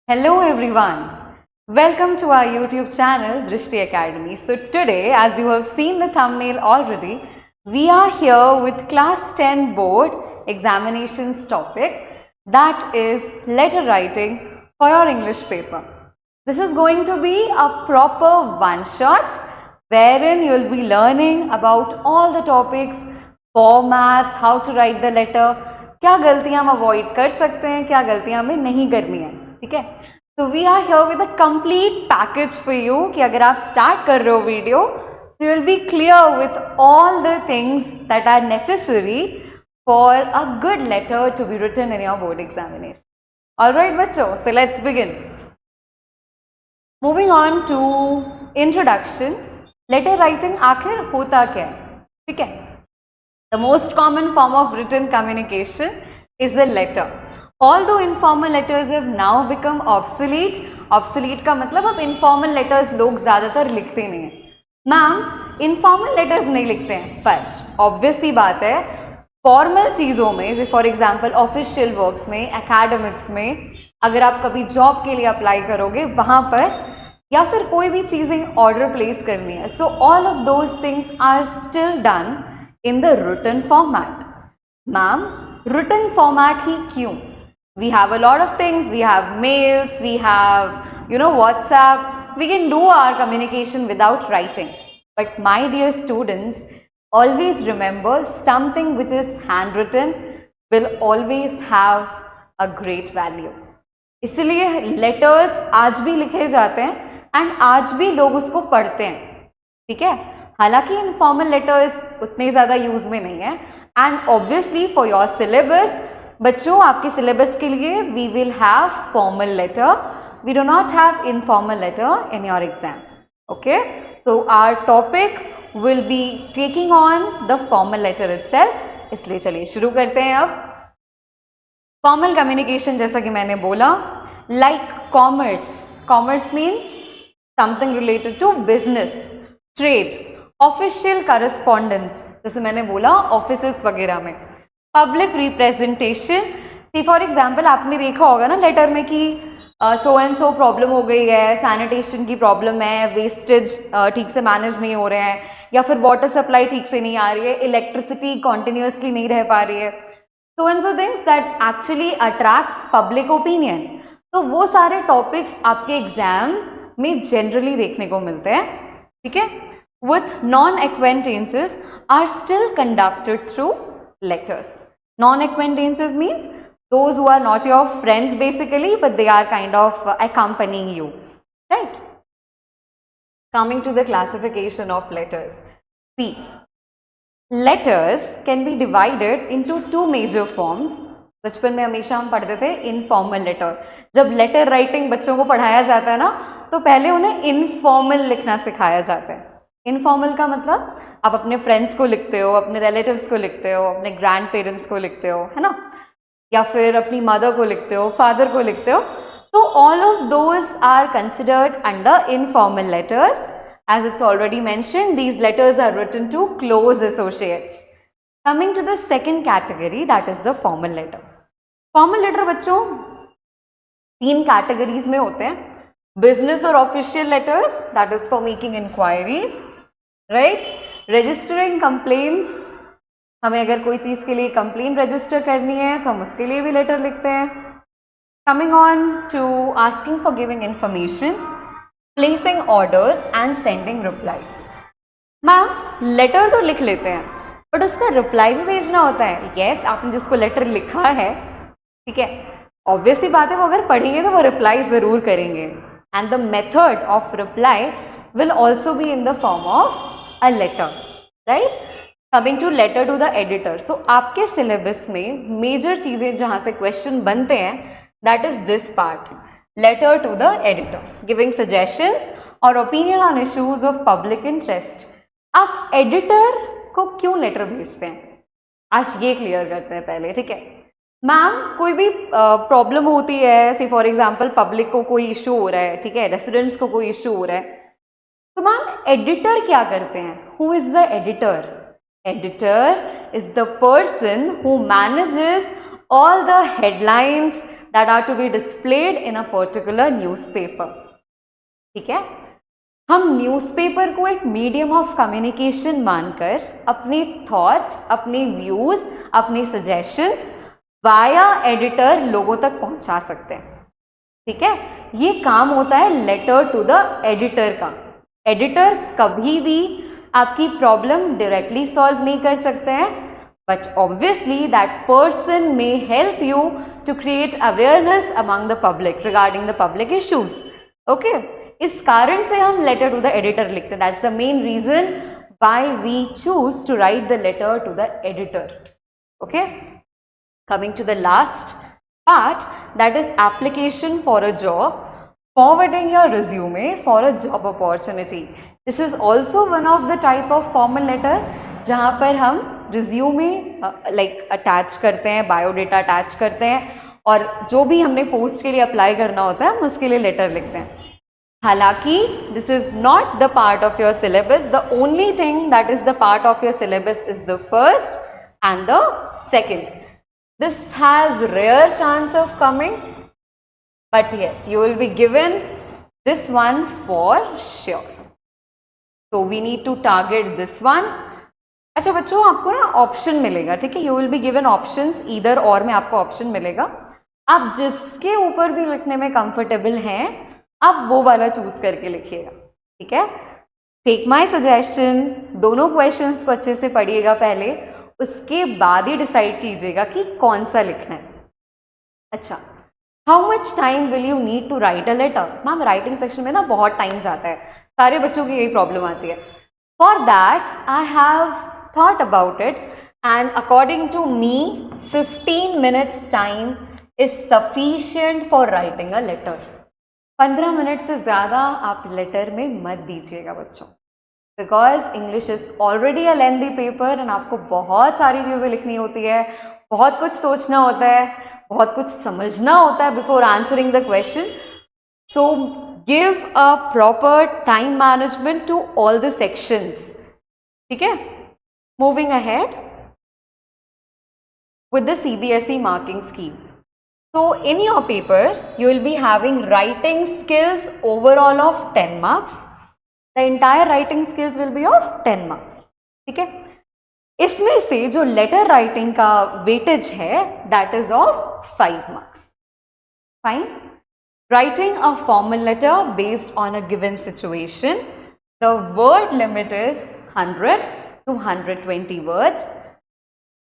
Hello everyone. Welcome to our YouTube channel Drishti Academy. So today, as you have seen the thumbnail already, we are here with class 10 board examinations topic, that is letter writing for your English paper. This is going to be a proper one shot wherein you will be learning about all the topics, formats, how to write the letter, क्या गलतियां हम avoid कर सकते हैं, क्या गलतियां हमें नहीं करनी है. ठीक है, तो we are here with a complete package for you कि अगर आप स्टार्ट कर रहे हो video, so you will be clear with all the things that are necessary for a good letter to be written in your board examination. Alright बच्चों, so let's begin. Moving on to introduction. Letter writing आखिर होता क्या है? ठीक है, the most common form of written communication is a letter. Although informal letters have now become obsolete. Obsolete का मतलब अब informal letters लोग ज़्यादातर लिखते नहीं हैं. मैम, informal letters नहीं लिखते हैं, पर obvious सी बात है फॉर्मल चीज़ों में, जैसे फॉर एग्जाम्पल ऑफिशियल वर्क्स में, एकेडमिक्स में, अगर आप कभी जॉब के लिए अप्लाई करोगे वहाँ पर, या फिर कोई भी चीज़ें ऑर्डर प्लेस करनी है, so all of those things are still done in the written format. Ma'am, written format ही क्यों? We have a lot of things. We have mails, we have, WhatsApp. We can do our communication without writing. But my dear students, always remember something which is handwritten will always have a great value. इसलिए letters आज भी लिखे जाते हैं and आज भी लोग उसको पढ़ते हैं. ठीक है, हालांकि इनफॉर्मल लेटर्स उतने ज़्यादा यूज़ में नहीं है. And obviously for your syllabus, बच्चों आपके सिलेबस के लिए we will have formal letter. We do not have informal letter in your exam. Okay, so our topic will be taking on the formal letter itself. इसलिए चलिए शुरू करते हैं. अब फॉर्मल कम्युनिकेशन, जैसा कि मैंने बोला, like commerce. Commerce means something related to business, trade, official correspondence, जैसे मैंने बोला ऑफिसेस वगैरह में, public representation. See for example आपने देखा होगा ना लेटर में कि सो एंड सो प्रॉब्लम हो गई है, सैनिटेशन की प्रॉब्लम है, वेस्टेज ठीक से मैनेज नहीं हो रहे हैं, या फिर वाटर सप्लाई ठीक से नहीं आ रही है, इलेक्ट्रिसिटी कॉन्टिन्यूसली नहीं रह पा रही है, so and so things that actually attracts public opinion. तो वो सारे टॉपिक्स आपके एग्जाम में जनरली देखने को मिलते हैं. ठीक है, with non-acquaintances are still conducted through letters. Non-acquaintances means those who are not your friends basically, but they are kind of accompanying you, right? Coming to the classification of letters. See, letters can be divided into two major forms. बचपन में हमेशा हम पढ़ते थे informal letter. जब letter writing बच्चों को पढ़ाया जाता है ना, तो पहले उन्हें इनफॉर्मल लिखना सिखाया जाता है. इनफॉर्मल का मतलब आप अपने फ्रेंड्स को लिखते हो, अपने रिलेटिव्स को लिखते हो, अपने ग्रैंड पेरेंट्स को लिखते हो, है ना, या फिर अपनी मदर को लिखते हो, फादर को लिखते हो. तो all of those are considered under informal letters. As it's already mentioned, these letters are written to close associates. Coming to the second category, that is the formal letter. Formal letter बच्चों तीन categories में होते हैं. Business और official letters, that is for making enquiries, right. Registering complaints, हमें अगर कोई चीज़ के लिए कंप्लेन रजिस्टर करनी है तो हम उसके लिए भी लेटर लिखते हैं. Coming on to asking for giving information, placing orders and sending replies. Ma'am, letter तो लिख लेते हैं बट उसका रिप्लाई भी भेजना होता है. यस, आपने जिसको लेटर लिखा है, ठीक है, ऑब्वियसली बात है वो अगर पढ़ेंगे तो वो रिप्लाई ज़रूर करेंगे. And the method of reply will also be in the form of a letter, right? Coming to letter to the editor. So आपके syllabus में major चीज़ें जहाँ से question बनते हैं, that is this part, letter to the editor, giving suggestions or opinion on issues of public interest. आप editor को क्यों letter भेजते हैं, आज ये clear करते हैं पहले. ठीक है मैम, कोई भी प्रॉब्लम होती है, सी फॉर एग्जाम्पल पब्लिक को कोई इशू हो रहा है, ठीक है, रेसिडेंट्स को कोई इशू हो रहा है, तो मैम एडिटर क्या करते हैं? Who is the editor? Editor is the person who manages all the headlines that are to be displayed in a particular newspaper. ठीक है, हम न्यूज़पेपर को एक मीडियम ऑफ कम्युनिकेशन मानकर अपने थॉट्स, अपने व्यूज, अपने सजेशंस वाया एडिटर लोगों तक पहुंचा सकते हैं. ठीक है, ये काम होता है लेटर टू द एडिटर का. एडिटर कभी भी आपकी प्रॉब्लम डायरेक्टली सॉल्व नहीं कर सकते हैं, but obviously that person may help you to create awareness among the public regarding the public issues. Okay, इस कारण से हम लेटर टू द एडिटर लिखते हैं. That's the main reason why we choose to write the letter to the editor. Okay, coming to the last part, that is application for a job, forwarding your resume for a job opportunity. This is also one of the type of formal letter जहाँ पर हम resume like attach करते हैं, biodata attach करते हैं और जो भी हमने पोस्ट के लिए अप्लाई करना होता है हम उसके लिए लेटर लिखते हैं. हालांकि this is not the part of your syllabus. The only thing that is the part of your syllabus is the first and the second. This has rare chance of coming, but yes, you will be given this one for sure. So we need to target this one. अच्छा बच्चों, आपको ना option मिलेगा. ठीक है, you will be given options, either और में आपको ऑप्शन मिलेगा. आप जिसके ऊपर भी लिखने में कंफर्टेबल हैं आप वो वाला चूज करके लिखिएगा. ठीक है, टेक माई सजेशन, दोनों क्वेश्चंस को अच्छे से पढ़िएगा पहले, उसके बाद ही डिसाइड कीजिएगा कि कौन सा लिखना है. अच्छा, how much time will you need to write a letter? Ma'am writing section में ना बहुत टाइम जाता है, सारे बच्चों की यही प्रॉब्लम आती है. For that I have thought about it and according to me 15 minutes time is sufficient for writing a letter. 15 minute से ज़्यादा आप लेटर में मत दीजिएगा बच्चों, because English is already a lengthy paper and आपको बहुत सारी चीज़ें लिखनी होती है, बहुत कुछ सोचना होता है, बहुत कुछ समझना होता है before answering the question. So give a proper time management to all the sections. ठीक है, moving ahead with the CBSE marking scheme. So in your paper you will be having writing skills overall of 10 marks. The entire writing skills will be of 10 marks. ठीक है, इसमें से जो letter writing का weightage है that is of 5 marks. Fine. Writing a formal letter based on a given situation. The word limit is 100 to 120 words.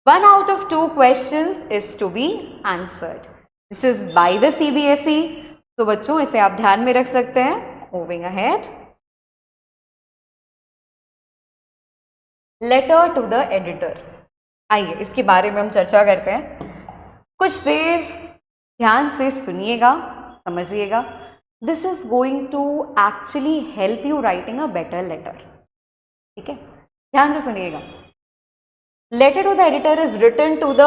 1 out of 2 questions is to be answered. This is by the CBSE. तो बच्चों इसे आप ध्यान में रख सकते हैं. Moving ahead. Letter to the editor. आइए इसके बारे में हम चर्चा करते हैं. कुछ देर ध्यान से सुनिएगा, समझिएगा. This is going to actually help you writing a better letter. ठीक है, ध्यान से सुनिएगा. Letter to the editor is written to the,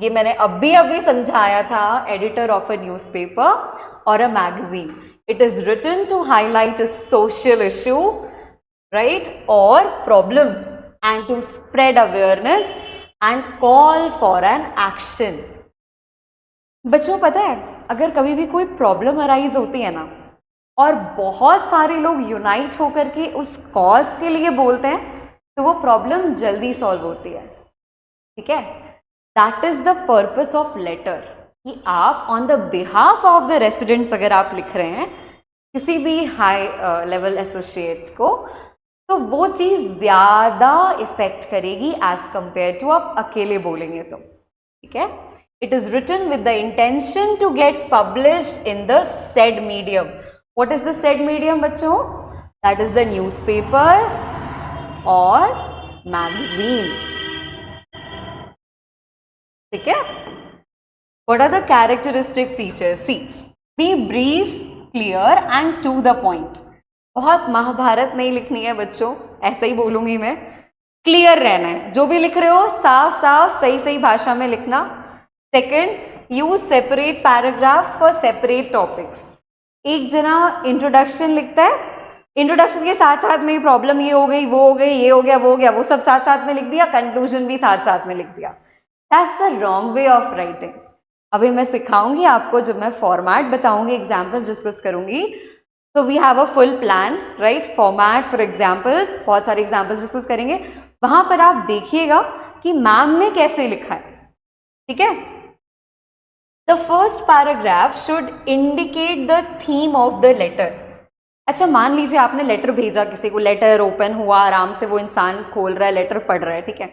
ये मैंने अभी समझाया था, एडिटर ऑफ अ न्यूज़पेपर और a magazine. It is written to highlight a social issue, right, और problem and to spread awareness and call for an action. बच्चों पता है, अगर कभी भी कोई प्रॉब्लम अराइज होती है ना और बहुत सारे लोग यूनाइट होकर के उस कॉज के लिए बोलते हैं तो वो प्रॉब्लम जल्दी सॉल्व होती है. ठीक है, that is the purpose of letter, कि आप on the behalf of the residents अगर आप लिख रहे हैं किसी भी हाई लेवल एसोसिएट को, तो वो चीज़ ज़्यादा इफेक्ट करेगी एज कंपेयर टू आप अकेले बोलेंगे तो. ठीक है, it is written with the intention to get published in the said medium. What is the said medium बच्चों? दैट इज द न्यूज़पेपर और मैगजीन. ठीक है, what are the characteristic features? See, be brief, clear and to the point. बहुत महाभारत नहीं लिखनी है बच्चों, ऐसे ही बोलूंगी मैं. क्लियर रहना है, जो भी लिख रहे हो साफ साफ सही भाषा में लिखना. Second, use separate paragraphs for separate topics. एक जना इंट्रोडक्शन लिखता है, इंट्रोडक्शन के साथ साथ में प्रॉब्लम ये हो गई, वो हो गई, ये हो गया, वो हो गया, वो सब साथ साथ में लिख दिया, कंक्लूजन भी साथ साथ में लिख दिया. That's the wrong way of writing. अभी मैं सिखाऊंगी आपको, जब मैं फॉर्मेट बताऊंगी, एग्जाम्पल्स डिस्कस करूंगी, तो we have a full plan, right? Format for examples, बहुत सारे एग्जाम्पल्स डिस्कस करेंगे, वहां पर आप देखिएगा कि मैम ने कैसे लिखा है, ठीक है? The first paragraph should indicate the theme of the letter. अच्छा, मान लीजिए आपने लेटर भेजा किसी को, लेटर ओपन हुआ, आराम से वो इंसान खोल रहा है, लेटर पढ़ रहा है, ठीक है?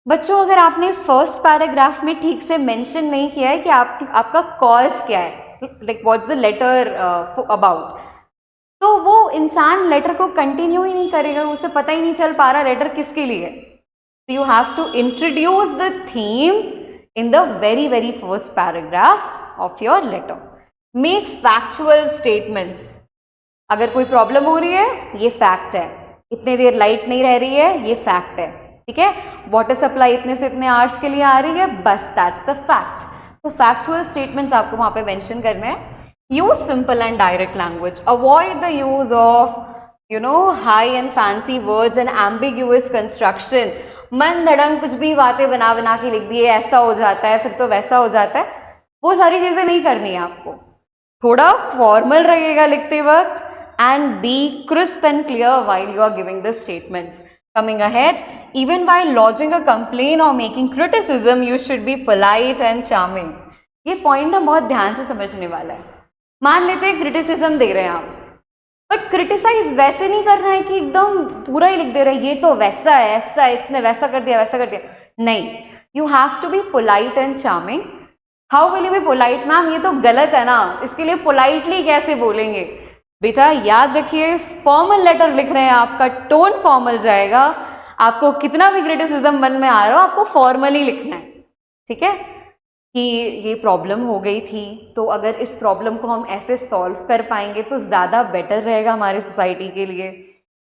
बच्चों, अगर आपने फर्स्ट पैराग्राफ में ठीक से मेंशन नहीं किया है कि आपका कॉज क्या है, like what's the letter about, तो वो इंसान लेटर को कंटिन्यू ही नहीं करेगा, उसे पता ही नहीं चल पा रहा लेटर किसके लिए। तो you have to introduce the theme in the very first paragraph of your letter. Make factual statements. अगर कोई प्रॉब्लम हो रही है, ये फैक्ट है। इतने देर लाइट नहीं रह रही है, ये फैक्ट है, ठीक है? वाटर सप्लाई इतने से इतने आवर्स के लिए आ रही है, बस दैट्स द फैक्ट। तो फैक्चुअल स्टेटमेंट्स आपको वहां पे मेंशन करने हैं। Use simple and direct language, avoid the use of high and fancy words and ambiguous construction. मन धड़ंग कुछ भी बातें बना बना के लिख दिए, ऐसा हो जाता है, फिर तो वैसा हो जाता है, वो सारी चीजें नहीं करनी है आपको। थोड़ा फॉर्मल रहिएगा लिखते वक्त, and be crisp and clear while you are giving the statements. Coming ahead, even while lodging a complaint or making criticism, you should be polite and charming. ये पॉइंट ना बहुत ध्यान से समझने वाला है। मान लेते हैं क्रिटिसिज्म दे रहे हैं आप, बट क्रिटिसाइज वैसे नहीं करना है कि एकदम पूरा ही लिख दे रहे हैं, ये तो वैसा है, ऐसा है, इसने वैसा कर दिया, वैसा कर दिया। नहीं, you have to be polite and charming. How will you be polite? Ma'am ये तो गलत है ना, इसके लिए पोलाइटली कैसे बोलेंगे? बेटा याद रखिए, फॉर्मल लेटर लिख रहे हैं, आपका टोन फॉर्मल जाएगा। आपको कितना भी क्रिटिसिज्म मन में आ रहा हो, आपको फॉर्मली लिखना है, ठीक है? कि ये प्रॉब्लम हो गई थी, तो अगर इस प्रॉब्लम को हम ऐसे सॉल्व कर पाएंगे तो ज़्यादा बेटर रहेगा हमारे सोसाइटी के लिए,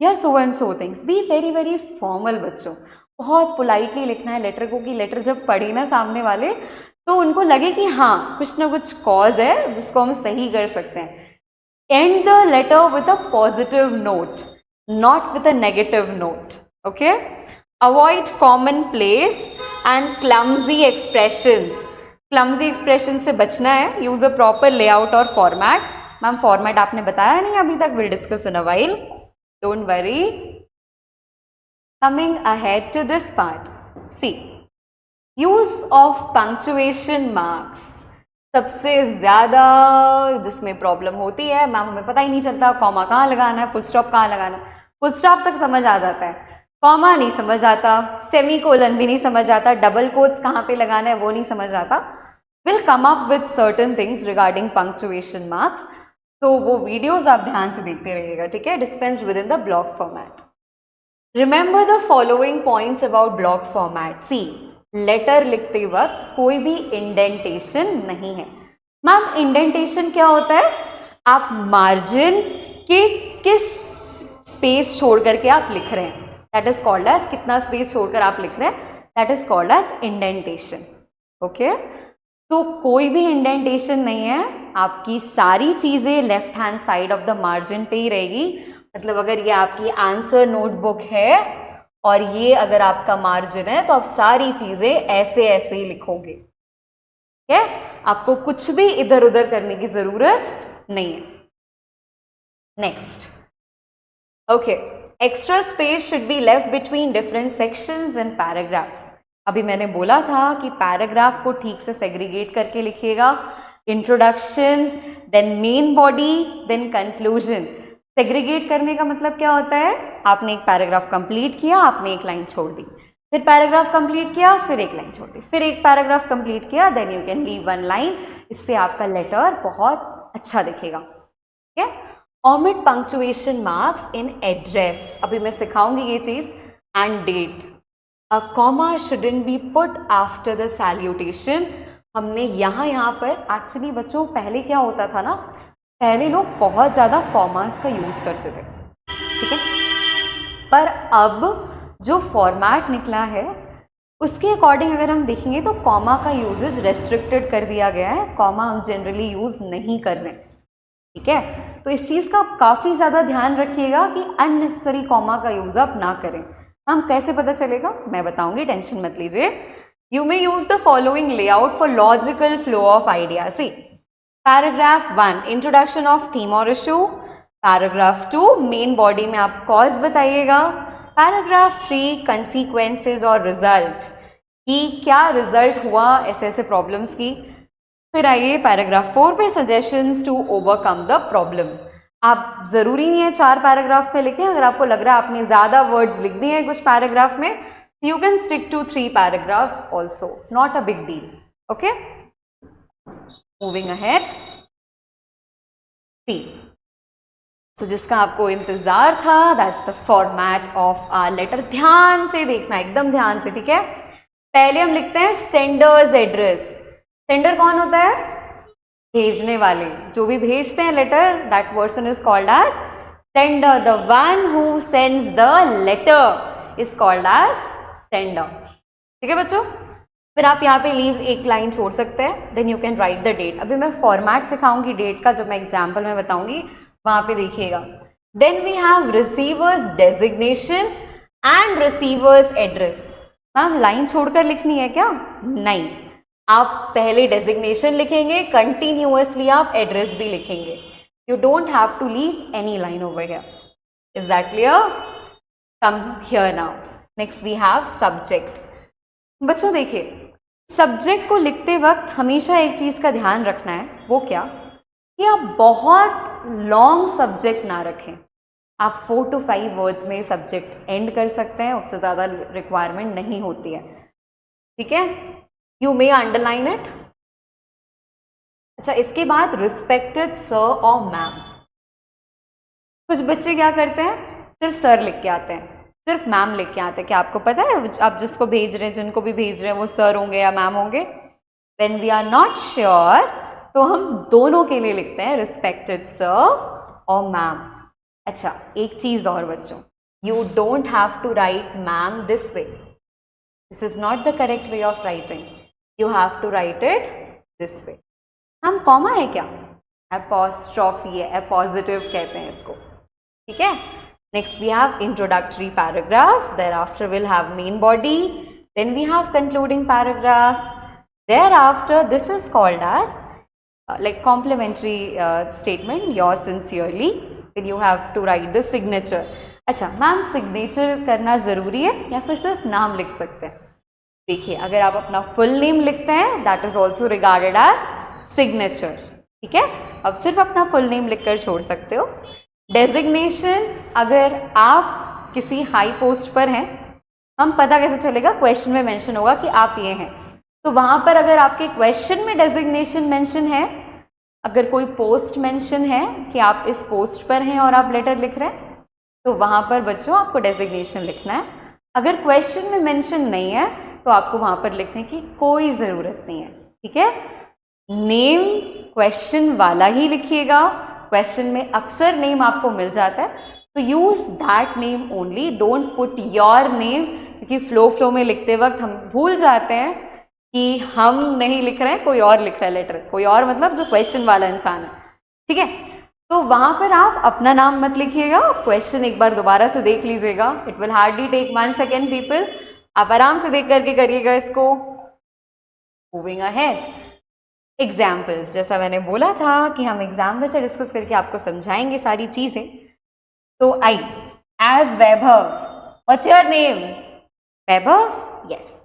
या so and so things. Be very formal बच्चों, बहुत पोलाइटली लिखना है लेटर को, कि लेटर जब पढ़ी ना सामने वाले तो उनको लगे कि हाँ कुछ ना कुछ कॉज है जिसको हम सही कर सकते हैं। End the letter with a positive note, not with a negative note. Okay? Avoid commonplace and clumsy expressions. Clumsy expressions से बचना है. Use a proper layout or format. Ma'am format आपने बताया नहीं अभी तक. We'll discuss in a while. Don't worry. Coming ahead to this part. See, use of punctuation marks. सबसे ज़्यादा जिसमें प्रॉब्लम होती है, मैम हमें पता ही नहीं चलता कॉमा कहाँ लगाना है, फुल स्टॉप कहाँ लगाना है। फुल स्टॉप तक समझ आ जाता है, कॉमा नहीं समझ आता, सेमी कोलन भी नहीं समझ आता, डबल कोट्स कहाँ पे लगाना है वो नहीं समझ आता। Will come up with certain things regarding punctuation marks, तो वो वीडियोज आप ध्यान से देखते रहिएगा, ठीक है? Dispensed with in the block format. Remember the following points about block format. See, letter लिखते वक्त कोई भी इंडेंटेशन नहीं है। मैम इंडेंटेशन क्या होता है? आप मार्जिन के किस स्पेस छोड़ करके आप लिख रहे हैं, दैट इज कॉल्ड एज, कितना स्पेस छोड़कर आप लिख रहे हैं, that is called as indentation. Okay, तो कोई भी इंडेंटेशन नहीं है, आपकी सारी चीजें left hand side of the margin पे ही रहेगी। मतलब अगर ये आपकी आंसर नोटबुक है और ये अगर आपका मार्जिन है, तो आप सारी चीजें ऐसे ऐसे ही लिखोगे, ठीक है? आपको कुछ भी इधर उधर करने की जरूरत नहीं है। Next, okay, extra space should be left between different sections and paragraphs. अभी मैंने बोला था कि पैराग्राफ को ठीक से सेग्रीगेट करके लिखिएगा। Introduction, then main body, then conclusion. Segregate करने का मतलब क्या होता है? आपने एक पैराग्राफ कंप्लीट किया, आपने एक लाइन छोड़ दी, फिर पैराग्राफ कंप्लीट किया, फिर एक लाइन छोड़ दी, फिर एक पैराग्राफ कंप्लीट किया, then you can leave one line. इससे आपका लेटर बहुत अच्छा दिखेगा, ठीक है? Omit punctuation marks in address, अभी मैं सिखाऊंगी ये चीज, and date. A comma shouldn't be put after the salutation. हमने यहाँ पर एक्चुअली बच्चों पहले क्या होता था ना, पहले लोग बहुत ज़्यादा कॉमास का यूज़ करते थे, ठीक है? पर अब जो फॉर्मेट निकला है उसके अकॉर्डिंग अगर हम देखेंगे तो कॉमा का यूजेज रेस्ट्रिक्टेड कर दिया गया है। कॉमा हम जनरली यूज़ नहीं कर रहे, ठीक है? तो इस चीज़ का काफ़ी ज़्यादा ध्यान रखिएगा कि अननेसेसरी कॉमा का यूज़ आप ना करें। हम कैसे पता चलेगा मैं बताऊंगी, टेंशन मत लीजिए। You may use the following layout for logical flow of ideas. See, paragraph 1 introduction of theme or issue, paragraph 2 main body में आप cause बताइएगा, paragraph 3 consequences और result कि क्या result हुआ ऐसे ऐसे problems की. फिर आइए पैराग्राफ 4 पे suggestions to overcome the problem. आप जरूरी नहीं है 4 पैराग्राफ में लिखें, अगर आपको लग रहा है आपने ज्यादा वर्ड्स लिख दिए हैं कुछ पैराग्राफ में, you can stick to 3 paragraphs also, not a big deal. Okay, moving ahead. See, so जिसका आपको इंतजार था, that's the format of our letter. ध्यान से देखना, एकदम ध्यान से, ठीक है. पहले हम लिखते हैं सेंडर्स एड्रेस. सेंडर कौन होता है? भेजने वाले, जो भी भेजते हैं letter, that person is called as sender. The one who sends the letter is called as sender. ठीक है बच्चों. फिर आप यहाँ पे लीव एक लाइन छोड़ सकते हैं. Then you can write the date. अभी मैं फॉर्मेट सिखाऊंगी डेट का, जब मैं एग्जाम्पल में बताऊंगी वहां पे देखिएगा. Then we have receiver's designation and receiver's address. Ma'am line छोड़कर लिखनी है क्या? नहीं, आप पहले डेजिग्नेशन लिखेंगे, कंटिन्यूअसली आप एड्रेस भी लिखेंगे. You don't have to leave any line over here. Is that clear? Come here now. Next we have subject. बच्चों देखिए, सब्जेक्ट को लिखते वक्त हमेशा एक चीज का ध्यान रखना है. वो क्या? कि आप बहुत लॉन्ग सब्जेक्ट ना रखें. आप 4 to 5 वर्ड्स में सब्जेक्ट एंड कर सकते हैं, उससे ज़्यादा रिक्वायरमेंट नहीं होती है. ठीक है, यू मे अंडरलाइन इट. अच्छा, इसके बाद रिस्पेक्टेड सर और मैम. कुछ बच्चे क्या करते हैं, सिर्फ सर लिख के आते हैं, सिर्फ मैम लिख के आते हैं. क्या आपको पता है आप जिसको भेज रहे हैं, जिनको भी भेज रहे हैं, वो सर होंगे या मैम होंगे? When we are not sure तो हम दोनों के लिए लिखते हैं, रिस्पेक्टेड सर और मैम. अच्छा, एक चीज और बच्चों, you don't have to write ma'am this way. This is not the correct way of writing. You have to write it this way. हम कॉमा है क्या? एपोस्ट्रॉफी है, एपोजिटिव कहते हैं इसको. ठीक है. Next we have introductory paragraph. thereafter we'll have main body. then we have concluding paragraph. thereafter this is called as like complimentary statement, yours sincerely. then you have to write the signature. अच्छा ma'am, signature करना ज़रूरी है या फिर सिर्फ नाम लिख सकते हैं? देखिए, अगर आप अपना फुल नेम लिखते हैं, that is also regarded as signature. ठीक है, अब सिर्फ अपना फुल नेम लिखकर छोड़ सकते हो. डेजिग्नेशन, अगर आप किसी हाई पोस्ट पर हैं, हम पता कैसे चलेगा? क्वेश्चन में मेंशन होगा कि आप ये हैं, तो वहां पर अगर आपके क्वेश्चन में डेजिग्नेशन मेंशन है, अगर कोई पोस्ट मेंशन है कि आप इस पोस्ट पर हैं और आप लेटर लिख रहे हैं, तो वहां पर बच्चों आपको डेजिग्नेशन लिखना है. अगर क्वेश्चन में मेंशन नहीं है तो आपको वहां पर लिखने की कोई ज़रूरत नहीं है. ठीक है, नेम क्वेश्चन वाला ही लिखिएगा. क्वेश्चन में अक्सर नेम आपको मिल जाता है, तो use that name only. Don't put your name, क्योंकि फ्लो में लिखते वक्त हम भूल जाते हैं कि हम नहीं लिख रहे हैं, कोई और लिख रहा है लेटर. कोई और मतलब जो क्वेश्चन वाला इंसान है. ठीक है, तो वहां पर आप अपना नाम मत लिखिएगा. क्वेश्चन एक बार दोबारा से देख लीजिएगा. It will hardly take 1 second people. आप आराम से देख करके करिएगा इसको. Moving ahead, examples. जैसा मैंने बोला था कि हम एग्जाम्पल से डिस्कस करके आपको समझाएंगे सारी चीजें. तो I as Vaibhav. What's your name? Vaibhav. Yes.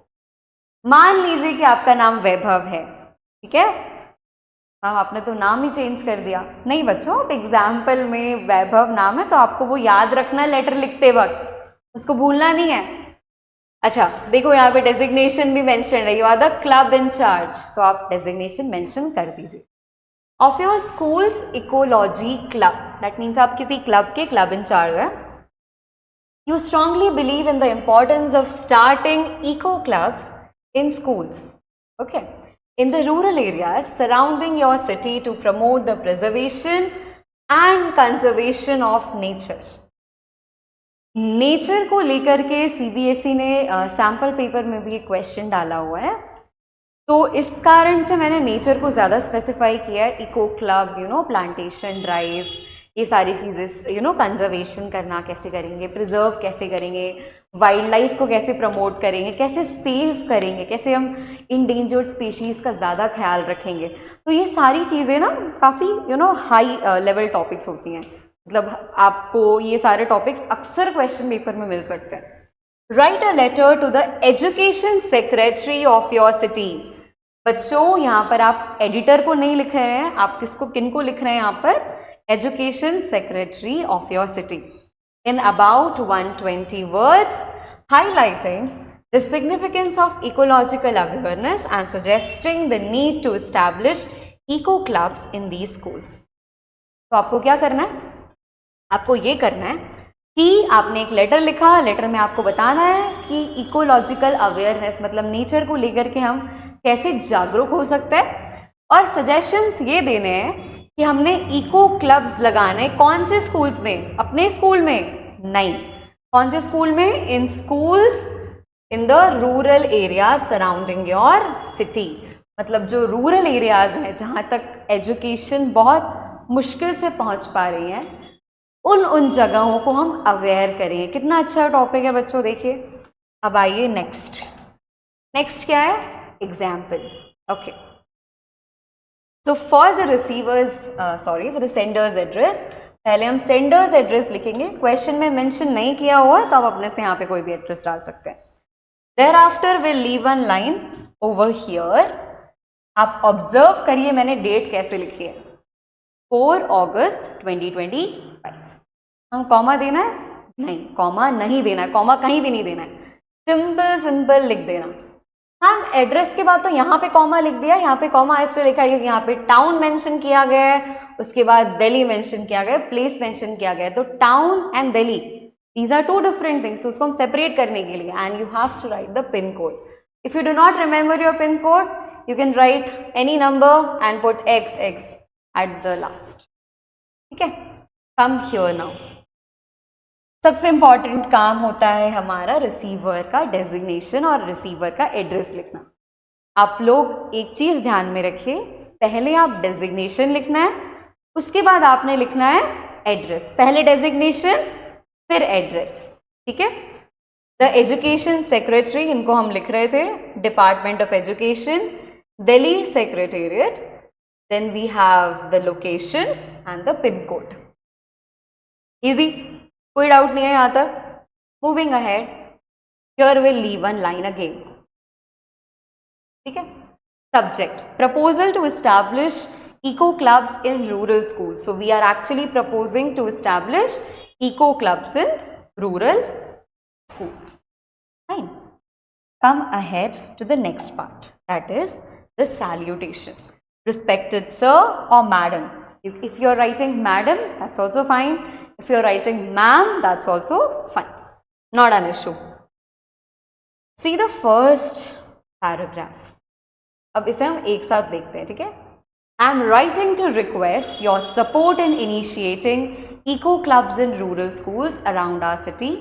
मान लीजिए कि आपका नाम वैभव है. ठीक है, हाँ, आपने तो नाम ही चेंज कर दिया. नहीं बच्चों, आप एग्जाम्पल में वैभव नाम है तो आपको वो याद रखना लेटर लिखते वक्त, उसको भूलना नहीं है. अच्छा देखो, यहाँ पे डेजिग्नेशन भी मेंशन है. You are the club in charge, तो आप डेजिग्नेशन मेंशन कर दीजिए. Of your schools ecology club, that means आप किसी क्लब के क्लब इन चार्ज है. You strongly believe in the importance of starting eco clubs in schools, okay, in the rural areas surrounding your city to promote the preservation and conservation of nature. Nature को लेकर के CBSE ने sample paper में भी एक question डाला हुआ है, तो इस कारण से मैंने नेचर को ज़्यादा स्पेसिफाई किया है. Eco club, you know, plantation drives, ये सारी चीज़ें कंजर्वेशन करना कैसे करेंगे, प्रिजर्व कैसे करेंगे, वाइल्ड लाइफ को कैसे प्रमोट करेंगे, कैसे सेव करेंगे, कैसे हम इंडेंजर्ड स्पीशीज़ का ज़्यादा ख्याल रखेंगे। तो ये सारी चीज़ें ना काफ़ी हाई लेवल टॉपिक्स होती हैं, मतलब आपको ये सारे टॉपिक्स अक्सर क्वेश्चन पेपर में मिल सकते हैं। Write a letter to the education secretary of your city. बच्चों यहाँ पर आप एडिटर को नहीं लिख रहे हैं, आप किनको लिख रहे हैं यहाँ पर, education secretary of your city, in about 120 words, highlighting the significance of ecological awareness and suggesting the need to establish eco clubs in these schools. तो आपको क्या करना है, आपको ये करना है कि आपने एक लेटर लिखा, लेटर में आपको बताना है कि इकोलॉजिकल अवेयरनेस मतलब नेचर को लेकर के हम कैसे जागरूक हो सकते हैं, और सजेशंस ये देने हैं कि हमने इको क्लब्स लगाने कौन से स्कूल्स में, अपने स्कूल में नहीं, कौन से स्कूल में, इन schools in the rural area surrounding your city, मतलब जो रूरल एरियाज हैं जहाँ तक एजुकेशन बहुत मुश्किल से पहुँच पा रही हैं, उन जगहों को हम अवेयर करेंगे। कितना अच्छा टॉपिक है बच्चों, देखिए। अब आइए नेक्स्ट क्या है, example. Okay, so for the receivers for the senders address, पहले हम सेंडर्स एड्रेस लिखेंगे, क्वेश्चन में मेंशन नहीं किया हुआ तो आप अपने से यहाँ पे कोई भी एड्रेस डाल सकते हैं। thereafter we'll leave one line over here, आप ऑब्जर्व करिए मैंने डेट कैसे लिखी है, 4 अगस्त 2025। हम कॉमा देना है, नहीं कॉमा नहीं देना है, कॉमा कहीं भी नहीं देना है, सिंपल लिख देना। हम एड्रेस के बाद तो यहाँ पे कॉमा लिख दिया, यहाँ पे कॉमा इसलिए लिखा है क्योंकि यहाँ पे टाउन मेंशन किया गया है, उसके बाद दिल्ली मेंशन किया गया है, प्लेस मेंशन किया गया है, तो town and Delhi these are two different things, तो उसको हम सेपरेट करने के लिए and you have to write the pin code. If you do not remember your pin code you can write any number and put XX at the last, ठीक है। Come here now, सबसे important काम होता है हमारा receiver का designation और receiver का एड्रेस लिखना। आप लोग एक चीज ध्यान में रखिए, पहले आप डेजिग्नेशन लिखना है, उसके बाद आपने लिखना है एड्रेस, पहले डेजिग्नेशन फिर एड्रेस, ठीक है। द एजुकेशन सेक्रेटरी, इनको हम लिख रहे थे department of education, Delhi secretariat, then we have the location and the pin code. Easy, कोई डाउट नहीं है यहाँ तक। Moving ahead, here will leave one line again, ठीक है। Subject, proposal to establish eco clubs in rural school, so we are actually proposing to establish eco clubs in rural schools. Fine. Come ahead to the next part, that is the salutation. Respected sir or madam. If you're writing madam, that's also fine. If you're writing ma'am, that's also fine. Not an issue. See the first paragraph. अब इसे हम एक साथ देखते हैं, ठीक है। I am writing to request your support in initiating eco clubs in rural schools around our city.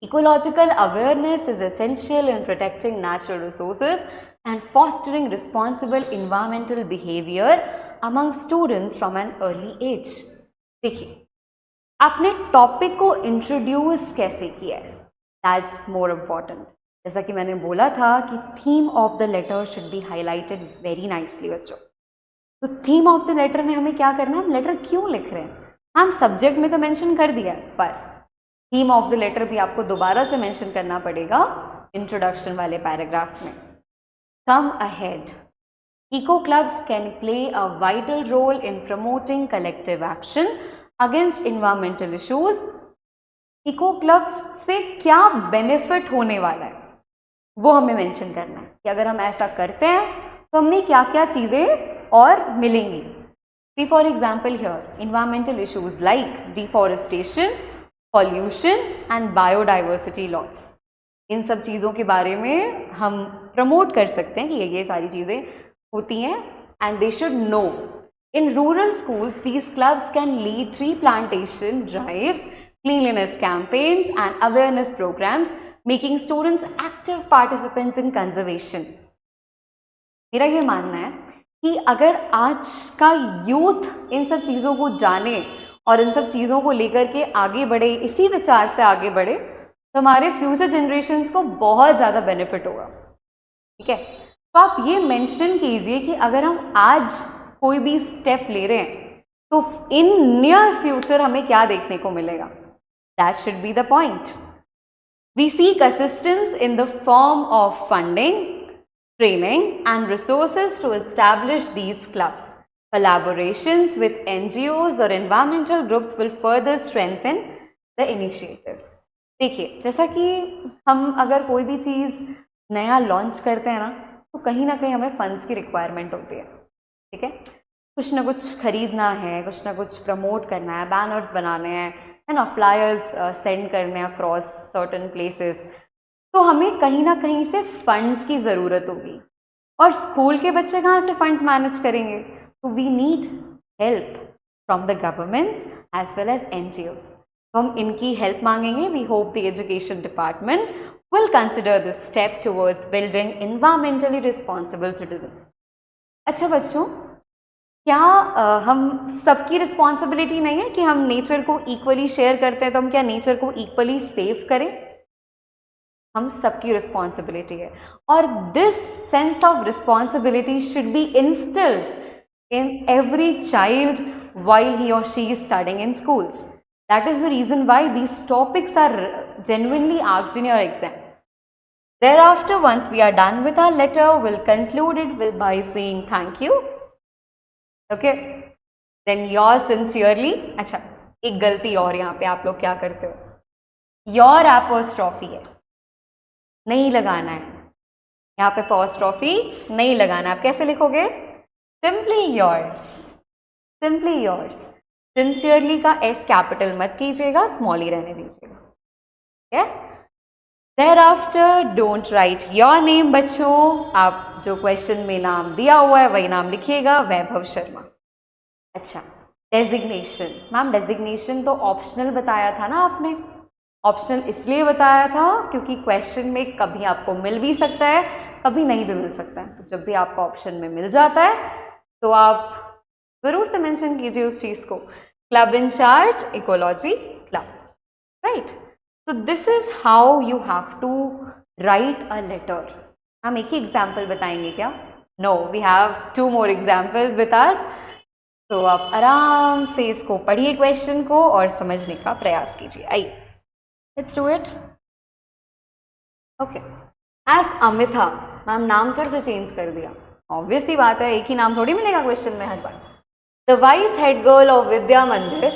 Ecological awareness is essential in protecting natural resources and fostering responsible environmental behavior among students from an early age. देखिए, आपने topic को introduce कैसे किया है, that's more important. जैसा कि मैंने बोला था कि theme of the letter should be highlighted very nicely बच्चों। तो थीम ऑफ द लेटर में हमें क्या करना है, हम लेटर क्यों लिख रहे हैं, हम सब्जेक्ट में तो मेंशन कर दिया, पर थीम ऑफ द लेटर भी आपको दोबारा से मेंशन करना पड़ेगा इंट्रोडक्शन वाले पैराग्राफ में। Come ahead, eco clubs can play a vital role in promoting collective action against environmental issues. Eco clubs से क्या बेनिफिट होने वाला है वो हमें मेंशन करना है कि अगर हम ऐसा करते हैं तो हमने क्या क्या चीज़ें और मिलेंगी। See for example here environmental issues like deforestation, pollution and biodiversity loss, इन सब चीज़ों के बारे में हम प्रमोट कर सकते हैं कि ये सारी चीज़ें होती हैं and they should know. In rural schools these clubs can lead tree plantation drives, cleanliness campaigns and awareness programs, making students active participants in conservation. मेरा ये मानना है कि अगर आज का यूथ इन सब चीज़ों को जाने और इन सब चीज़ों को लेकर के आगे बढ़े, इसी विचार से आगे बढ़े, तो हमारे फ्यूचर जनरेशन्स को बहुत ज़्यादा बेनिफिट होगा। ठीक है, तो आप ये मेंशन कीजिए कि अगर हम आज कोई भी स्टेप ले रहे हैं तो इन नियर फ्यूचर हमें क्या देखने को मिलेगा। That should be the point. We seek assistance in the form of funding, training and resources to establish these clubs. Collaborations with NGOs or environmental groups will further strengthen the initiative. देखिए, जैसा कि हम अगर कोई भी चीज़ नया launch करते हैं ना, तो कहीं ना कहीं हमें फंड्स की रिक्वायरमेंट होती है। ठीक है, कुछ ना कुछ खरीदना है, कुछ ना कुछ प्रमोट करना है, बैनर्स बनाने हैं, है ना, फ्लायर्स सेंड करने हैं अक्रॉस सर्टन प्लेसेस, तो हमें कहीं ना कहीं से फंड्स की ज़रूरत होगी। और स्कूल के बच्चे कहाँ से फंड्स मैनेज करेंगे? तो we need help from the governments as well as NGOs। तो हम इनकी हेल्प मांगेंगे। We hope the education department will consider this step towards building environmentally responsible citizens. अच्छा बच्चों, क्या हम सबकी रिस्पॉन्सिबिलिटी नहीं है कि हम नेचर को इक्वली शेयर करते हैं, तो हम क्या नेचर को इक्वली सेव करें? हम सबकी रिस्पॉन्सिबिलिटी है, और this sense of responsibility should be instilled in every child while he or she is studying in schools. That is the reason why these topics are genuinely asked in your exam. Thereafter, once we are done with our letter, we'll conclude it by saying thank you. Okay? Then yours sincerely. अच्छा, एक गलती और यहाँ पे आप लोग क्या करते हो? Your apostrophe S नहीं लगाना है, यहाँ पे apostrophe नहीं लगाना। आप कैसे लिखोगे? Simply yours. Simply yours. Sincerely का S कैपिटल मत कीजिएगा, स्मॉल ही रहने दीजिएगा। ठीक है? Thereafter, don't write your name बच्चों। आप जो क्वेश्चन में नाम दिया हुआ है वही नाम लिखिएगा, वैभव शर्मा। अच्छा, डेजिग्नेशन। मैम डेजिग्नेशन तो ऑप्शनल बताया था ना आपने। ऑप्शनल इसलिए बताया था क्योंकि क्वेश्चन में कभी आपको मिल भी सकता है, कभी नहीं भी मिल सकता है। तो जब भी आपको ऑप्शन में मिल जाता है तो आप ज़रूर से मेंशन कीजिए उस चीज़ को। Club in charge ecology club, right. So this is how you have to write a letter. हम एक ही एग्जाम्पल बताएंगे क्या? No, we have 2 more examples with us. तो आप आराम से इसको पढ़िए क्वेश्चन को और समझने का प्रयास कीजिए। आइए, let's do it. Okay. As Amita, ma'am नाम फिर से चेंज कर दिया। ऑब्वियस ही बात है, एक ही नाम थोड़ी मिलेगा क्वेश्चन में हर बार। The vice head girl of विद्या मंदिर.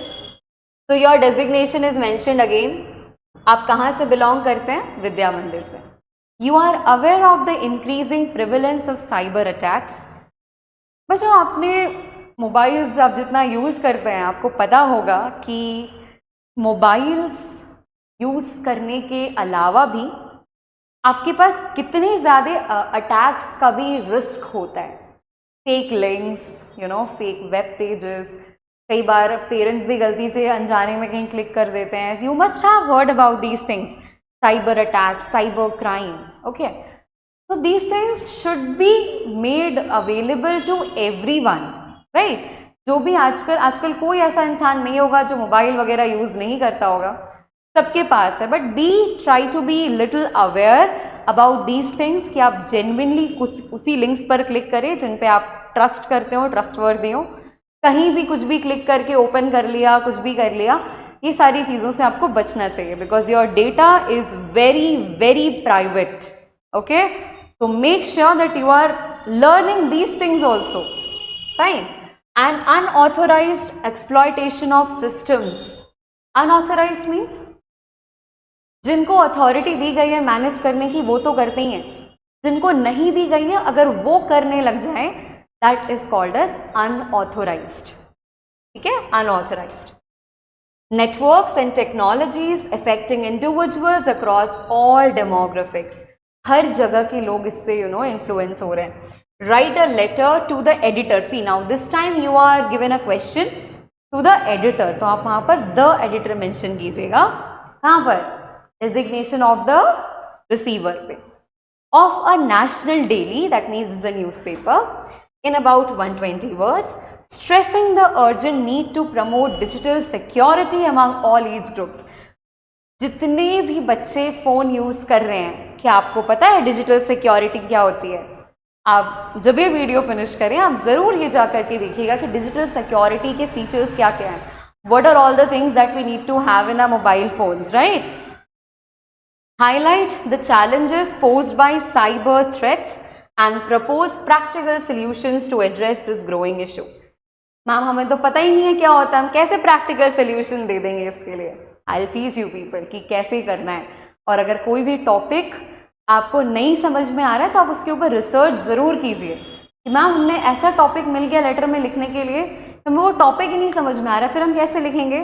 So your designation is mentioned again. आप कहाँ से बिलोंग करते हैं? विद्या मंदिर से। You are aware of the increasing prevalence of cyber attacks. बच्चों, आपने मोबाइल्स आप जितना यूज़ करते हैं, आपको पता होगा कि मोबाइल्स यूज़ करने के अलावा भी आपके पास कितने ज़्यादा अटैक्स का भी रिस्क होता है। Fake links, fake web pages, कई बार पेरेंट्स भी गलती से अनजाने में कहीं क्लिक कर देते हैं। You must have heard about these things, cyber attacks, cyber crime. Okay, so these things should be made available to everyone, right? जो भी आजकल कोई ऐसा इंसान नहीं होगा जो मोबाइल वगैरह यूज नहीं करता होगा, सबके पास है। But be try to be little aware about these things कि आप जेन्युइनली उसी लिंक्स पर क्लिक करें जिन पे आप ट्रस्ट करते हो, ट्रस्टवर्दी हो। कहीं भी कुछ भी क्लिक करके ओपन कर लिया, कुछ भी कर लिया, ये सारी चीज़ों से आपको बचना चाहिए, because your data is very very private. Okay, so make sure that you are learning these things also, fine. And unauthorized exploitation of systems. Unauthorized means जिनको अथॉरिटी दी गई है मैनेज करने की वो तो करते ही हैं, जिनको नहीं दी गई है अगर वो करने लग जाए that is called as unauthorized. ठीक है, unauthorized. Networks and technologies affecting individuals across all demographics. हर जगह के लोग इससे इन्फ्लुएंस हो रहे हैं। Write a letter to the editor. See now this time you are given a question to the editor, तो आप वहां पर द एडिटर मेंशन कीजिएगा। कहां पर? डेजिग्नेशन ऑफ द रिसीवर पे। Of a national daily, that means is a newspaper, in about 120 words, stressing the urgent need to promote digital security among all age groups. जितने भी बच्चे phone use कर रहे हैं, क्या आपको पता है डिजिटल सिक्योरिटी क्या होती है? आप जब ये वीडियो फिनिश करें आप ज़रूर ये जा करके देखिएगा कि डिजिटल सिक्योरिटी के फीचर्स क्या क्या हैं. What are all the things that we need to have in our mobile phones, right? Highlight the challenges posed by cyber threats and propose practical solutions to address this growing issue. Ma'am हमें तो पता ही नहीं है क्या होता है, हम कैसे प्रैक्टिकल सोल्यूशन दे देंगे इसके लिए? I'll teach you people कि कैसे करना है. और अगर कोई भी टॉपिक आपको नहीं समझ में आ रहा है तो आप उसके ऊपर रिसर्च ज़रूर कीजिए कि मैम हमने ऐसा टॉपिक मिल गया लेटर में लिखने के लिए, हमें वो टॉपिक ही नहीं समझ में आ रहा है, फिर हम कैसे लिखेंगे?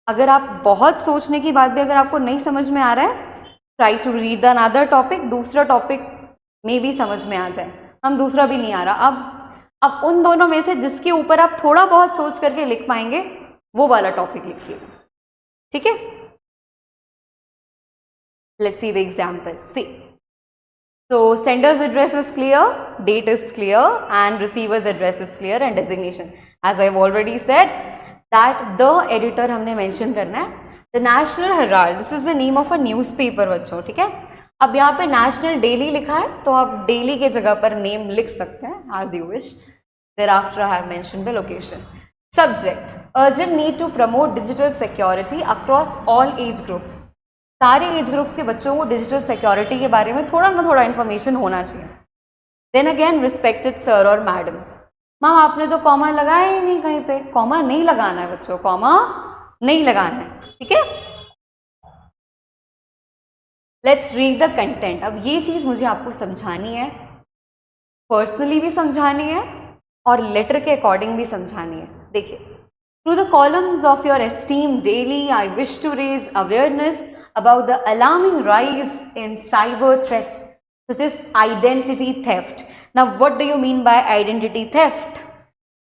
अगर आप बहुत सोचने की बात भी अगर आपको नहीं समझ में आ रहा है, try to read another topic, दूसरा टॉपिक में भी समझ में आ जाए. हम दूसरा भी नहीं आ रहा, अब उन दोनों में से जिसके ऊपर आप थोड़ा बहुत सोच करके लिख पाएंगे वो वाला टॉपिक लिखिए. ठीक है, let's see the example. See, so sender's address is clear, date is clear, and receiver's address is clear and designation. As I've already said that the editor हमने mention करना है. The National Herald, this is the name of a newspaper बच्चों. ठीक है, अब यहाँ पे National Daily लिखा है तो आप daily के जगह पर name लिख सकते हैं as you wish. Thereafter I have mentioned the location. Subject: urgent need to promote digital security across all age groups. सारे एज ग्रुप्स के बच्चों को डिजिटल सिक्योरिटी के बारे में थोड़ा ना थोड़ा इन्फॉर्मेशन होना चाहिए. देन अगेन रिस्पेक्टेड सर और मैडम, मैम आपने तो कॉमा लगाया ही नहीं कहीं पे. कॉमा नहीं लगाना है बच्चों, कॉमा नहीं लगाना है. ठीक है, लेट्स रीड द कंटेंट. अब ये चीज़ मुझे आपको समझानी है, पर्सनली भी समझानी है और लेटर के अकॉर्डिंग भी समझानी है. देखिए, through the columns of your esteem daily I wish to raise awareness about the alarming rise in cyber threats such as identity theft. Now what do you mean by identity theft?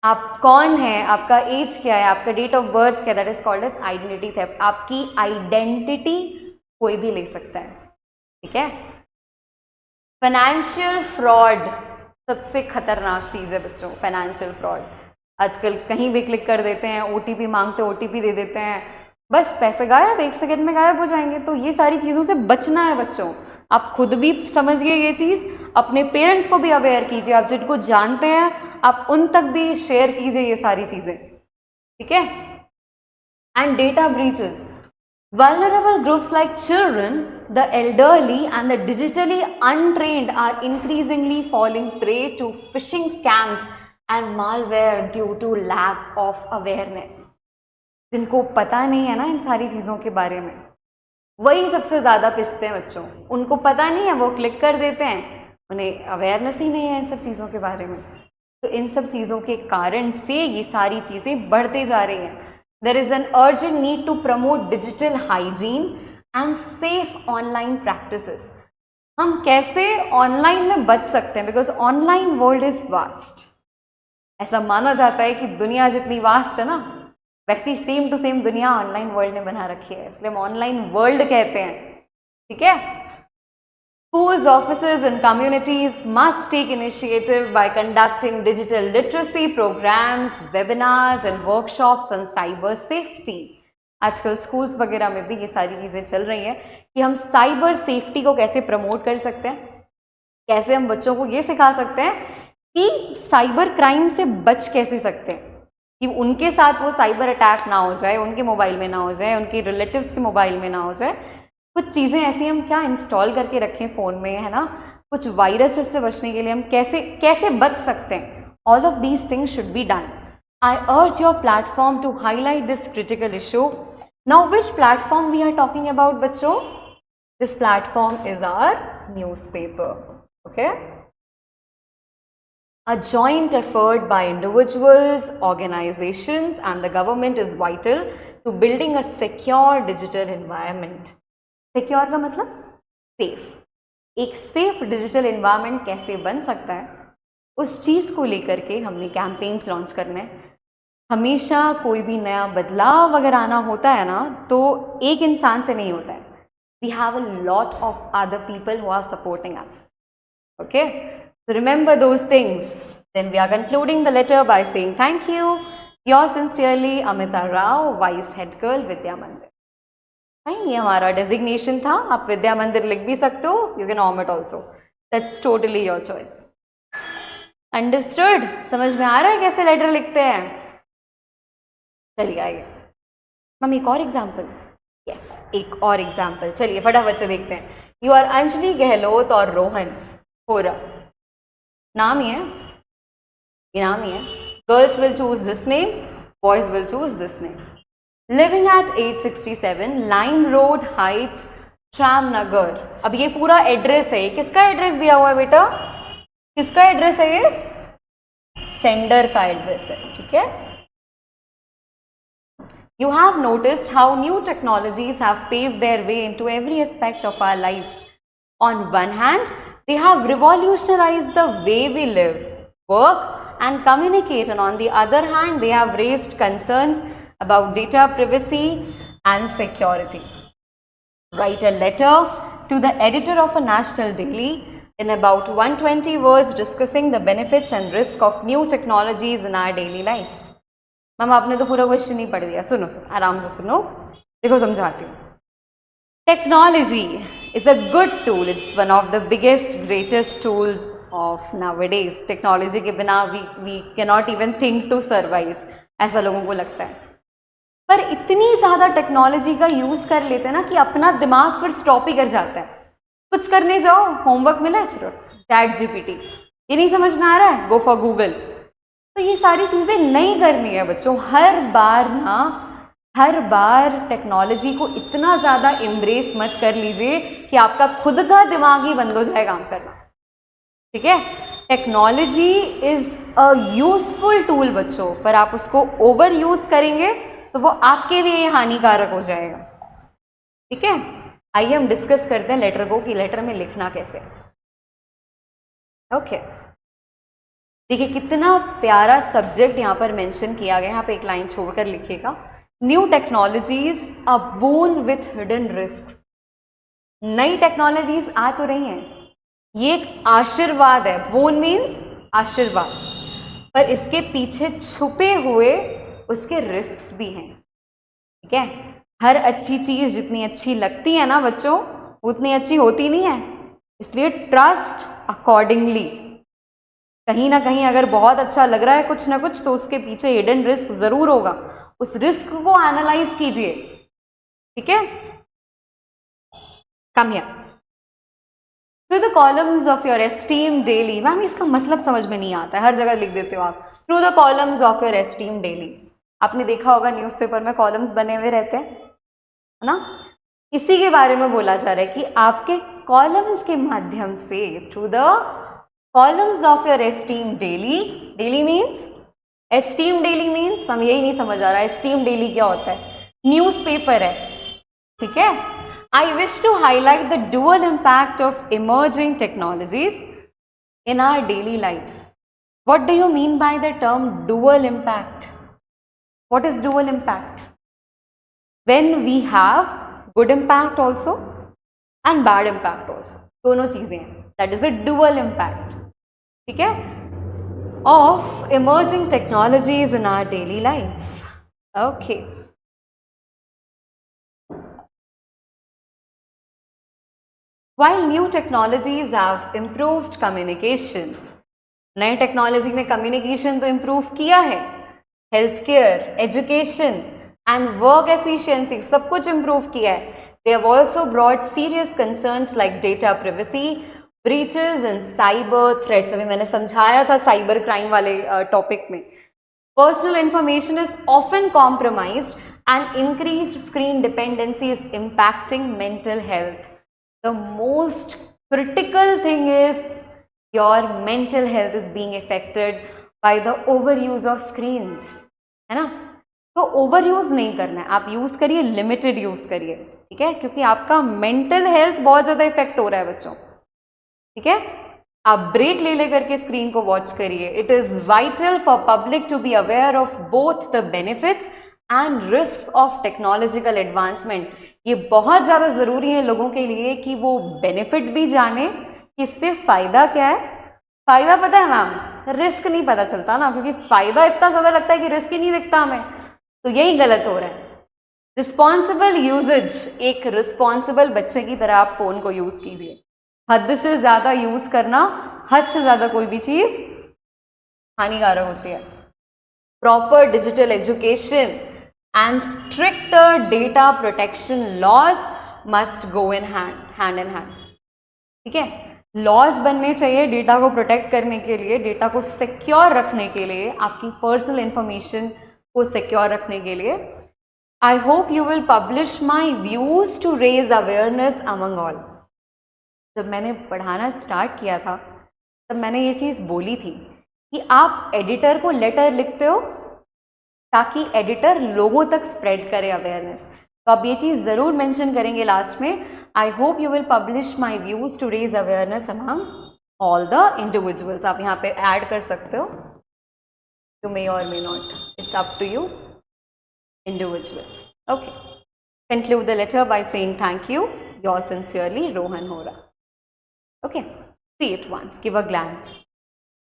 आप कौन हैं, आपका as क्या है, आपका date of birth क्या है, that is called as identity theft. आपकी आइडेंटिटी कोई भी ले सकता है. ठीक है, फाइनेंशियल फ्रॉड सबसे खतरनाक चीज़ है बच्चों. फाइनेंशियल फ्रॉड आजकल कहीं भी क्लिक कर देते हैं, ओटीपी मांगते, ओटीपी दे देते हैं, बस पैसे गायब, 1 सेकंड में गायब हो जाएंगे. तो ये सारी चीज़ों से बचना है बच्चों. आप खुद भी समझिए ये चीज़, अपने पेरेंट्स को भी अवेयर कीजिए, आप जिनको जानते हैं आप उन तक भी शेयर कीजिए ये सारी चीज़ें. ठीक है, and data breaches. Vulnerable groups like children, the elderly and the digitally untrained are increasingly falling prey to phishing scams and malware due to lack of awareness. जिनको पता नहीं है ना इन सारी चीज़ों के बारे में, वही सबसे ज़्यादा पिसते हैं बच्चों. उनको पता नहीं है, वो क्लिक कर देते हैं, उन्हें अवेयरनेस ही नहीं है इन सब चीज़ों के बारे में. तो इन सब चीज़ों के कारण से ये सारी चीज़ें बढ़ते जा रही हैं. There is an urgent need to promote digital hygiene and safe online practices. हम कैसे ऑनलाइन में बच सकते हैं, because online world is vast. ऐसा माना जाता है कि दुनिया जितनी वास्ट है ना, वैसी सेम टू सेम दुनिया ऑनलाइन वर्ल्ड ने बना रखी है, इसलिए हम ऑनलाइन वर्ल्ड कहते हैं. ठीक है, schools, offices and communities must take initiative by conducting digital literacy programs, webinars and workshops on cyber safety. आजकल स्कूल्स वगैरह में भी ये सारी चीज़ें चल रही हैं कि हम साइबर सेफ्टी को कैसे प्रमोट कर सकते हैं, कैसे हम बच्चों को ये सिखा सकते हैं कि साइबर क्राइम से बच कैसे सकते हैं, कि उनके साथ वो साइबर अटैक ना हो जाए, उनके मोबाइल में ना हो जाए, उनके रिलेटिव्स के मोबाइल में ना हो जाए. कुछ चीज़ें ऐसी हम क्या इंस्टॉल करके रखें फ़ोन में, है ना, कुछ वायरसेस से बचने के लिए हम कैसे बच सकते हैं. All of these things should be done. I urge your platform to highlight this critical issue. Now which platform we are talking about बच्चों? This platform is our newspaper. Okay, a joint effort by individuals, organizations and the government is vital to building a secure digital environment. Secure का मतलब safe. एक safe digital environment कैसे बन सकता है, उस चीज़ को लेकर के हमने कैंपेन्स लॉन्च करने. हमेशा कोई भी नया बदलाव अगर आना होता है ना तो एक इंसान से नहीं होता है. We have a lot of other people who are supporting us. Okay? So remember those things. Then we are concluding the letter by saying thank you. Yours sincerely, Amita Rao, Vice Head Girl, Vidya Mandir. ये हमारा designation था. आप विद्या मंदिर लिख भी सकते हो. You can omit also. That's totally your choice. Understood? समझ में आ रहा है कैसे लेटर लिखते हैं? चलिए आइए मम्मी एक और एग्जाम्पल. यस एक और एग्जाम्पल. चलिए फटाफट से देखते हैं. यू आर अंजलि गहलोत और रोहन होरा. नाम ही है, ये नाम ही है. Girls will choose this name, boys will choose this name. Living at 867 line road Heights, Shyamnagar. अब ये पूरा एड्रेस है. किसका एड्रेस दिया हुआ है बेटा? किसका एड्रेस है ये? सेंडर का एड्रेस है. ठीक है. You have noticed how new technologies have paved their way into every aspect of our lives. On one hand, they have revolutionized the way we live, work, and communicate, and on the other hand, they have raised concerns about data privacy and security. Write a letter to the editor of a national daily in about 120 words discussing the benefits and risks of new technologies in our daily lives. Ma'am आपने तो पूरा question ही पढ़ दिया. सुनो सुनो आराम से सुनो. देखो समझाती हूँ. Technology is a good tool. It's one of the biggest greatest tools of nowadays. Technology के बिना we can not even think to survive, ऐसा लोगों को लगता है. पर इतनी ज़्यादा टेक्नोलॉजी का यूज़ कर लेते हैं ना कि अपना दिमाग फिर स्टॉप ही कर जाता है. कुछ करने जाओ, होमवर्क मिला है, चलो चैट जीपीटी. ये नहीं समझ में आ रहा है, गो फॉर गूगल. तो ये सारी चीज़ें नहीं करनी है बच्चों. हर बार टेक्नोलॉजी को इतना ज़्यादा एम्ब्रेस मत कर लीजिए कि आपका खुद का दिमाग ही बंद हो जाए काम करना. ठीक है. Technology is a useful tool बच्चों, पर आप उसको ओवर यूज़ करेंगे तो वो आपके लिए हानिकारक हो जाएगा. ठीक है. आइए हम डिस्कस करते हैं लेटर को कि लेटर में लिखना कैसे. ओके. देखिए कितना प्यारा सब्जेक्ट यहाँ पर मेंशन किया गया है. यहाँ पे एक लाइन छोड़कर लिखिएगा. New technologies a boon with hidden risk. नई टेक्नोलॉजीज आ तो रही हैं, ये एक आशीर्वाद है. बून मीन्स आशीर्वाद, पर इसके पीछे छुपे हुए उसके रिस्क भी हैं. ठीक है. हर अच्छी चीज जितनी अच्छी लगती है ना बच्चों, उतनी अच्छी होती नहीं है. इसलिए ट्रस्ट अकॉर्डिंगली. कहीं ना कहीं अगर बहुत अच्छा लग रहा है कुछ ना कुछ, तो उसके पीछे हिडन रिस्क जरूर होगा. उस रिस्क को एनालाइज कीजिए. ठीक है. Come here. Through the columns of your esteem daily. Ma'am इसका मतलब समझ में नहीं आता है, हर जगह लिख देते हो आप. Through the columns of your esteem daily. आपने देखा होगा न्यूज़पेपर में कॉलम्स बने हुए रहते हैं, है ना. इसी के बारे में बोला जा रहा है कि आपके कॉलम्स के माध्यम से, through the columns of your esteem daily. Daily means, esteem daily means, हम यही नहीं समझ आ रहा है एस्टीम डेली क्या होता है. न्यूज़पेपर है. ठीक है. I wish to highlight the dual impact of emerging technologies in our daily lifes. What do you mean by the term dual impact? What is dual impact? When we have good impact also and bad impact also. दोनों चीजें हैं. That is a dual impact. ठीक है. Of emerging technologies in our daily life. Okay. While new technologies have improved communication, नए technology ने communication तो improve किया है. Health care, education and work efficiency सब कुछ इंप्रूव किया है. They have also brought serious concerns like data privacy, breaches and cyber threats. अभी मैंने समझाया था साइबर क्राइम वाले टॉपिक में. Personal information is often compromised and increased screen dependency is impacting mental health. The most critical thing is your mental health is being affected by the over use of screens. है ना. तो over use नहीं करना है. आप use करिए, limited use करिए. ठीक है. क्योंकि आपका मेंटल हेल्थ बहुत ज्यादा इफेक्ट हो रहा है बच्चों. ठीक है. आप ब्रेक ले लेकर के स्क्रीन को वॉच करिए. It is vital for public to be aware of both the benefits and risk of technological advancement. ये बहुत ज्यादा जरूरी है लोगों के लिए कि वो बेनिफिट भी जाने कि इससे फायदा क्या है फायदा पता है मैम, रिस्क नहीं पता चलता ना, क्योंकि फायदा इतना ज्यादा लगता है कि रिस्क ही नहीं दिखता हमें, तो यही गलत हो रहा है। रिस्पॉन्सिबल यूजेज, एक रिस्पॉन्सिबल बच्चे की तरह आप फोन को यूज कीजिए। हद से ज्यादा यूज करना, हद से ज्यादा कोई भी चीज हानिकारक होती है। Proper digital education and stricter data protection laws must go in hand in hand. ठीक है, लॉज बनने चाहिए डेटा को प्रोटेक्ट करने के लिए, डेटा को सिक्योर रखने के लिए, आपकी पर्सनल इंफॉर्मेशन को सिक्योर रखने के लिए। I hope you will publish my views to raise awareness among all. जब मैंने पढ़ाना स्टार्ट किया था तब मैंने ये चीज़ बोली थी कि आप एडिटर को लेटर लिखते हो ताकि एडिटर लोगों तक स्प्रेड करे अवेयरनेस, तो आप ये चीज़ ज़रूर मेंशन करेंगे लास्ट में। I hope you will publish my views to raise awareness among all the individuals. आप यहाँ पे ऐड कर सकते हो, you may or may not, it's up to you, individuals. Okay. Conclude the letter by saying thank you. Yours sincerely, Rohan Hora. Okay. See it once. Give a glance.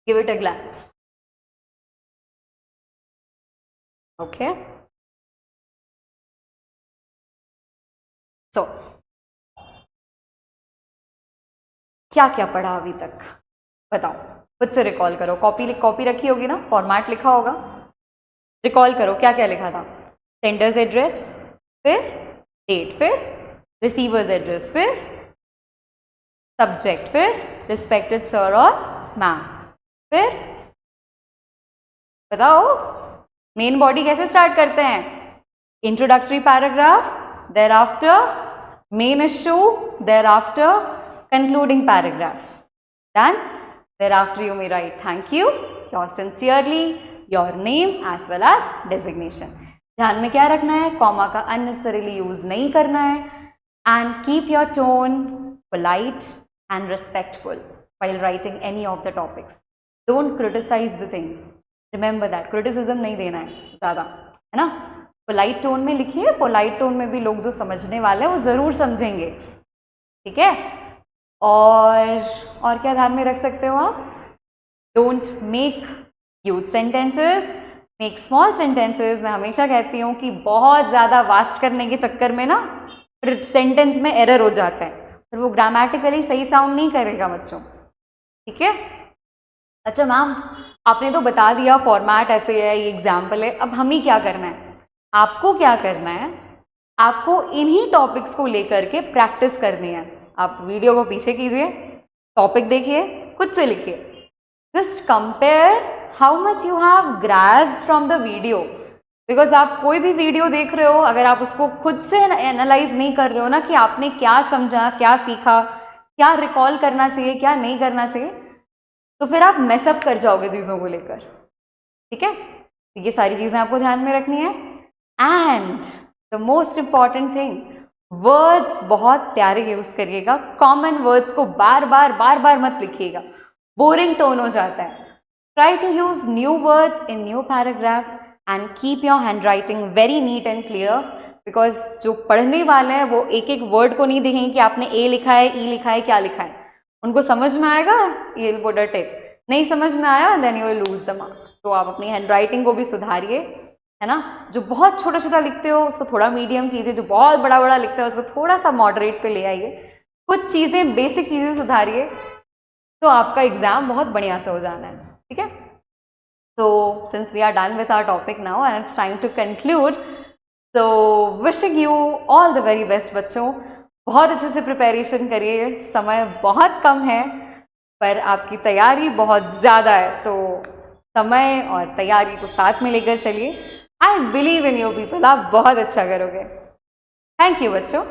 Give it a glance. Okay. So, क्या क्या पढ़ा अभी तक बताओ, खुद से recall करो। Copy रखी होगी ना, फॉर्मेट लिखा होगा, रिकॉल करो क्या क्या लिखा था। सेंडर्स एड्रेस, फिर डेट, फिर रिसीवर्स एड्रेस, फिर सब्जेक्ट, फिर रिस्पेक्टेड सर और मैम, फिर बताओ मेन बॉडी कैसे स्टार्ट करते हैं। Introductory paragraph, thereafter main issue, thereafter concluding paragraph, then thereafter you may write thank you, your sincerely, your name as well as designation. ध्यान में क्या रखना है, कॉमा का अननेसेसरीली यूज नहीं करना है, and keep your tone polite and respectful while writing any of the topics. Don't criticize the things. Remember that. Criticism नहीं देना है ज़्यादा, है ना। पोलाइट टोन में लिखिए, पोलाइट टोन में भी लोग जो समझने वाले हैं वो ज़रूर समझेंगे, ठीक है। और क्या ध्यान में रख सकते हो आप, don't make huge sentences, make small sentences. मैं हमेशा कहती हूँ कि बहुत ज़्यादा वास्ट करने के चक्कर में ना फिर सेंटेंस में एरर हो जाता है, फिर वो ग्रामेटिकली सही साउंड नहीं करेगा बच्चों, ठीक है। अच्छा मैम, आपने तो बता दिया फॉर्मेट ऐसे है, ये एग्जाम्पल है, अब हमें क्या करना है। आपको क्या करना है, आपको इन्हीं टॉपिक्स को लेकर के प्रैक्टिस करनी है। आप वीडियो को पीछे कीजिए, टॉपिक देखिए, खुद से लिखिए, just compare how much you have grasped from the video. Because आप कोई भी वीडियो देख रहे हो, अगर आप उसको खुद से एनालाइज नहीं कर रहे हो ना कि आपने क्या समझा, क्या सीखा, क्या रिकॉल करना चाहिए, क्या नहीं करना चाहिए, तो फिर आप मेसअप कर जाओगे चीज़ों को लेकर, ठीक है। तो ये सारी चीज़ें आपको ध्यान में रखनी है। And the most important thing, words बहुत प्यारे यूज करिएगा, कॉमन वर्ड्स को बार बार मत लिखिएगा, बोरिंग टोन हो जाता है। Try to use new words in new paragraphs and keep your handwriting very neat and clear. Because जो पढ़ने वाले हैं वो एक एक वर्ड को नहीं देखेंगे कि आपने ए लिखा है, ई लिखा है, क्या लिखा है। उनको समझ में आएगा, ये पुट अ टिक, नहीं समझ में आया then you will lose the mark. तो आप अपनी हैंड राइटिंग को भी सुधारिए, है ना। जो बहुत छोटा छोटा लिखते हो उसको थोड़ा मीडियम कीजिए, जो बहुत बड़ा बड़ा लिखते हो उसको थोड़ा सा मॉडरेट पे ले आइए। कुछ चीज़ें, बेसिक चीज़ें सुधारिए, तो आपका एग्जाम बहुत बढ़िया से हो जाना है, ठीक है। So since we are done with our topic now and it's time to conclude, so wishing you all the very best बच्चों। बहुत अच्छे से प्रिपरेशन करिए, समय बहुत कम है पर आपकी तैयारी बहुत ज़्यादा है, तो समय और तैयारी को साथ में लेकर चलिए। I believe in you people, आप बहुत अच्छा करोगे। थैंक यू बच्चों।